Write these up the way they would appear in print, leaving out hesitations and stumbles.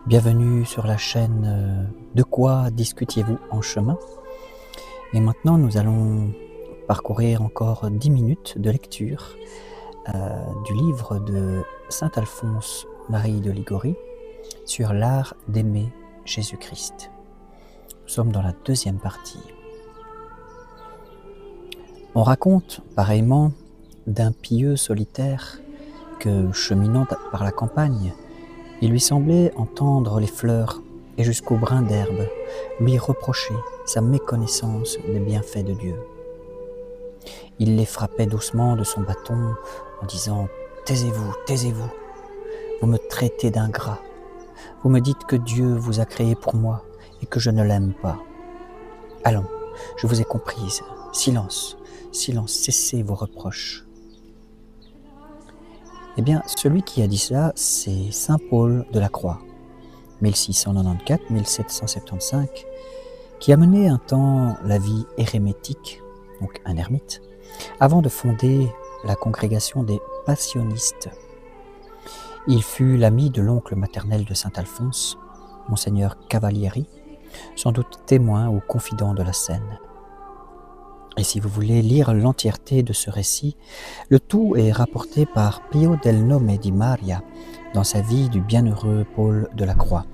Bienvenue sur la chaîne De quoi discutiez-vous en chemin? Et maintenant, nous allons parcourir encore 10 minutes de lecture du livre de Saint Alphonse Marie de Liguori sur l'art d'aimer Jésus-Christ. Nous sommes dans la deuxième partie. On raconte pareillement d'un pieux solitaire que, cheminant par la campagne, il lui semblait entendre les fleurs et jusqu'au brin d'herbe lui reprocher sa méconnaissance des bienfaits de Dieu. Il les frappait doucement de son bâton en disant « Taisez-vous, taisez-vous, vous me traitez d'ingrat, vous me dites que Dieu vous a créé pour moi et que je ne l'aime pas. Allons, je vous ai comprise, silence, silence, cessez vos reproches. » Eh bien, celui qui a dit cela, c'est saint Paul de la Croix, 1694-1775, qui a mené un temps la vie érémétique, donc un ermite, avant de fonder la congrégation des passionistes. Il fut l'ami de l'oncle maternel de saint Alphonse, monseigneur Cavalieri, sans doute témoin ou confident de la scène. Et si vous voulez lire l'entièreté de ce récit, le tout est rapporté par Pio del Nome di Maria dans sa vie du bienheureux Paul de la Croix.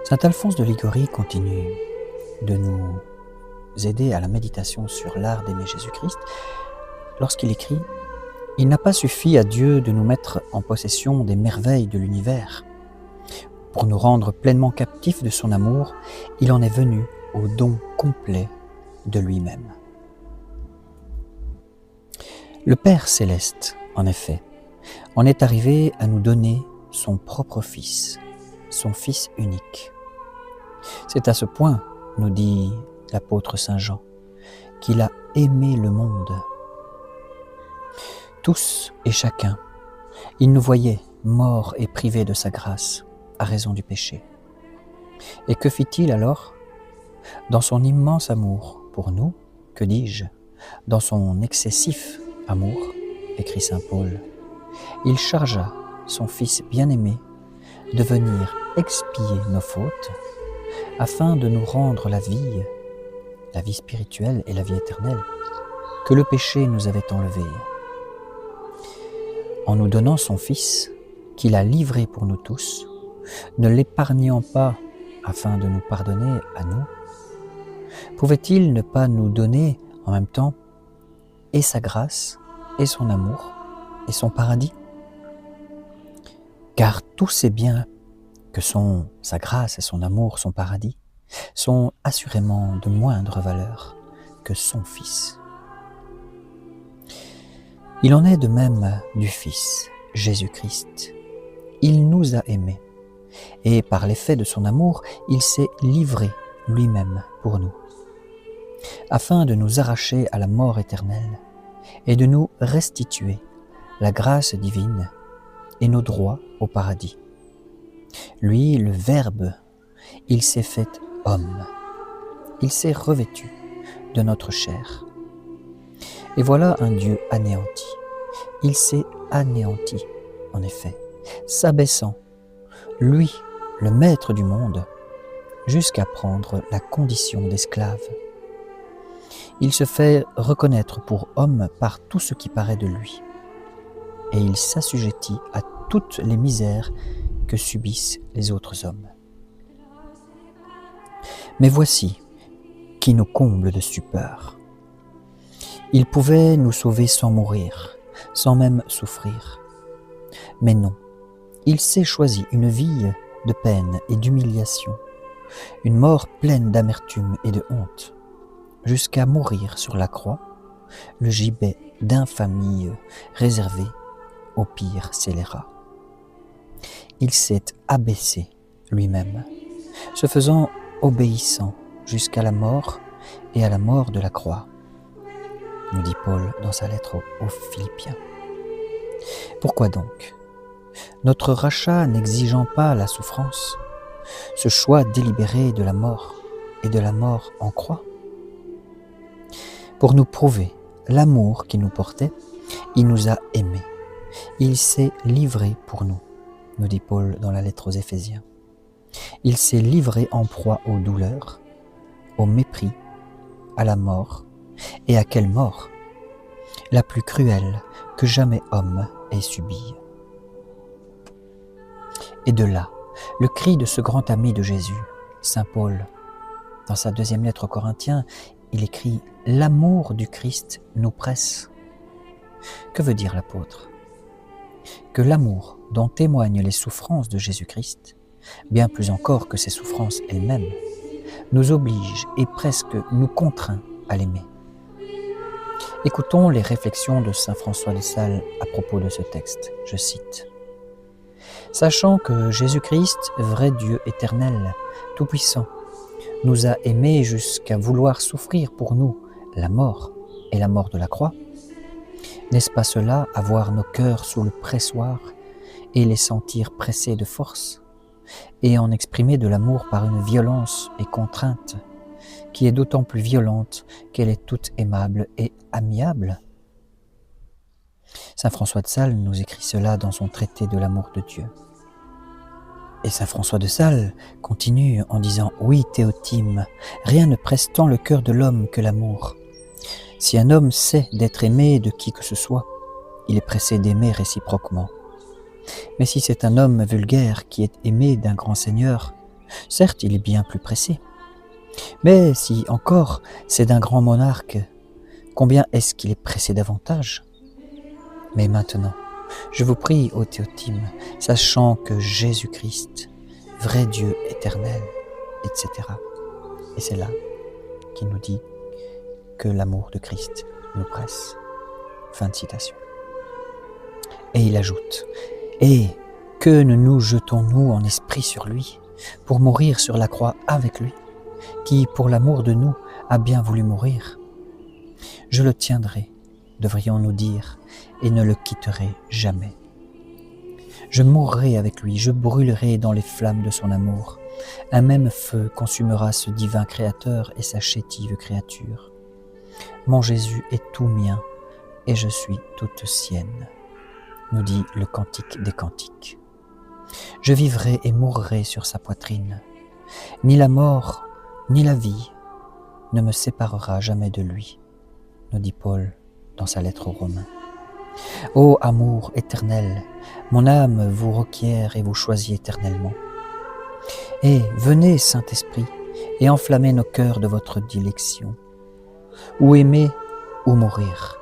Saint Alphonse de Liguori continue de nous aider à la méditation sur l'art d'aimer Jésus-Christ lorsqu'il écrit « Il n'a pas suffi à Dieu de nous mettre en possession des merveilles de l'univers. Pour nous rendre pleinement captifs de son amour, il en est venu au don complet de lui-même. » Le Père céleste, en effet, en est arrivé à nous donner son propre Fils, son Fils unique. C'est à ce point, nous dit l'apôtre Saint Jean, qu'il a aimé le monde. Tous et chacun, il nous voyait morts et privés de sa grâce, à raison du péché. Et que fit-il alors? Dans son immense amour pour nous, que dis-je, dans son excessif amour, écrit saint Paul, il chargea son Fils bien-aimé de venir expier nos fautes afin de nous rendre la vie spirituelle et la vie éternelle que le péché nous avait enlevée. En nous donnant son Fils, qu'il a livré pour nous tous, ne l'épargnant pas afin de nous pardonner à nous, pouvait-il ne pas nous donner en même temps et sa grâce, et son amour, et son paradis? Car tous ces biens que sont sa grâce et son amour, son paradis, sont assurément de moindre valeur que son Fils. Il en est de même du Fils, Jésus-Christ. Il nous a aimés, et par l'effet de son amour, il s'est livré lui-même pour nous, afin de nous arracher à la mort éternelle et de nous restituer la grâce divine et nos droits au paradis. Lui, le Verbe, il s'est fait homme, il s'est revêtu de notre chair. Et voilà un Dieu anéanti. Il s'est anéanti, en effet, s'abaissant, lui, le maître du monde, jusqu'à prendre la condition d'esclave. Il se fait reconnaître pour homme par tout ce qui paraît de lui, et il s'assujettit à toutes les misères que subissent les autres hommes. Mais voici qui nous comble de stupeur. Il pouvait nous sauver sans mourir, sans même souffrir. Mais non, il s'est choisi une vie de peine et d'humiliation, une mort pleine d'amertume et de honte, jusqu'à mourir sur la croix, le gibet d'infamie réservé aux pires scélérats. Il s'est abaissé lui-même, se faisant obéissant jusqu'à la mort et à la mort de la croix, nous dit Paul dans sa lettre aux Philippiens. Pourquoi donc, notre rachat n'exigeant pas la souffrance, ce choix délibéré de la mort et de la mort en croix? Pour nous prouver l'amour qu'il nous portait, il nous a aimés, il s'est livré pour nous, nous dit Paul dans la lettre aux Éphésiens. Il s'est livré en proie aux douleurs, au mépris, à la mort. Et à quelle mort? La plus cruelle que jamais homme ait subie. Et de là, le cri de ce grand ami de Jésus, saint Paul, dans sa deuxième lettre aux Corinthiens, il écrit « L'amour du Christ nous presse ». Que veut dire l'apôtre? Que l'amour dont témoignent les souffrances de Jésus-Christ, bien plus encore que ses souffrances elles-mêmes, nous oblige et presque nous contraint à l'aimer. Écoutons les réflexions de saint François de Sales à propos de ce texte. Je cite. « Sachant que Jésus-Christ, vrai Dieu éternel, tout-puissant, nous a aimés jusqu'à vouloir souffrir pour nous la mort et la mort de la croix, n'est-ce pas cela avoir nos cœurs sous le pressoir et les sentir pressés de force, et en exprimer de l'amour par une violence et contrainte qui est d'autant plus violente qu'elle est toute aimable et amiable ?» Saint François de Sales nous écrit cela dans son traité de l'amour de Dieu. Et saint François de Sales continue en disant « Oui, Théotime, rien ne presse tant le cœur de l'homme que l'amour. Si un homme sait d'être aimé de qui que ce soit, il est pressé d'aimer réciproquement. Mais si c'est un homme vulgaire qui est aimé d'un grand seigneur, certes, il est bien plus pressé. Mais si encore c'est d'un grand monarque, combien est-ce qu'il est pressé davantage? Mais maintenant, je vous prie, ô Théotime, sachant que Jésus-Christ, vrai Dieu éternel, etc. » Et c'est là qu'il nous dit que l'amour de Christ nous presse. Fin de citation. Et il ajoute « Et que ne nous jetons-nous en esprit sur lui, pour mourir sur la croix avec lui, qui, pour l'amour de nous, a bien voulu mourir. Je le tiendrai, devrions-nous dire, et ne le quitterai jamais. Je mourrai avec lui, je brûlerai dans les flammes de son amour. Un même feu consumera ce divin Créateur et sa chétive créature. Mon Jésus est tout mien, et je suis toute sienne, nous dit le Cantique des Cantiques. Je vivrai et mourrai sur sa poitrine. Ni la mort, ni la vie ne me séparera jamais de lui, nous dit Paul dans sa lettre aux Romains. Ô amour éternel, mon âme vous requiert et vous choisit éternellement. Et venez, Saint-Esprit, et enflammez nos cœurs de votre dilection. Ou aimer, ou mourir.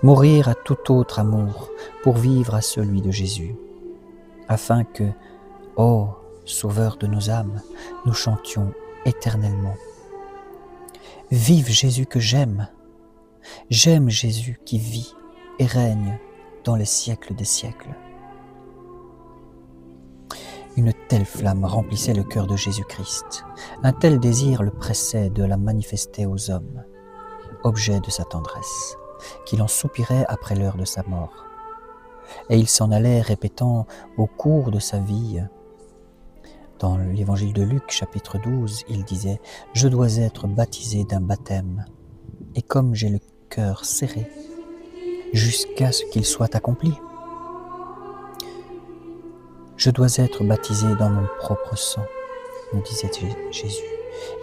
Mourir à tout autre amour pour vivre à celui de Jésus, afin que, ô Sauveur de nos âmes, nous chantions éternellement. Vive Jésus que j'aime Jésus qui vit et règne dans les siècles des siècles. Une telle flamme remplissait le cœur de Jésus-Christ, un tel désir le pressait de la manifester aux hommes, objet de sa tendresse, qu'il en soupirait après l'heure de sa mort. Et il s'en allait répétant au cours de sa vie. Dans l'évangile de Luc, chapitre 12, il disait « Je dois être baptisé d'un baptême, et comme j'ai le cœur serré, jusqu'à ce qu'il soit accompli. Je dois être baptisé dans mon propre sang, nous disait Jésus,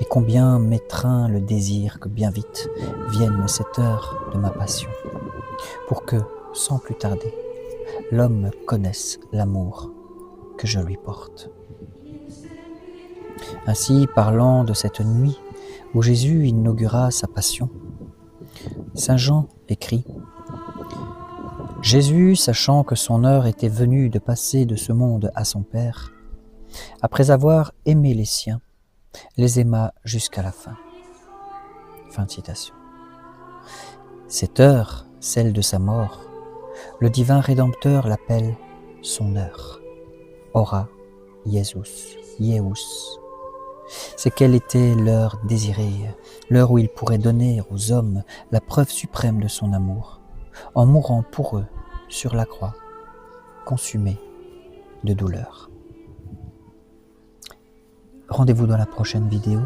et combien m'étreint le désir que bien vite vienne cette heure de ma passion, pour que, sans plus tarder, l'homme connaisse l'amour que je lui porte. » Ainsi, parlant de cette nuit où Jésus inaugura sa passion, saint Jean écrit « Jésus, sachant que son heure était venue de passer de ce monde à son Père, après avoir aimé les siens, les aima jusqu'à la fin. » Fin de citation. Cette heure, celle de sa mort, le divin Rédempteur l'appelle son heure. Ora Iesus, Ieus. C'est quelle était l'heure désirée, l'heure où il pourrait donner aux hommes la preuve suprême de son amour, en mourant pour eux sur la croix, consumé de douleur. Rendez-vous dans la prochaine vidéo.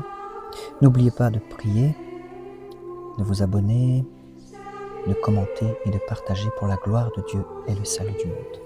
N'oubliez pas de prier, de vous abonner, de commenter et de partager pour la gloire de Dieu et le salut du monde.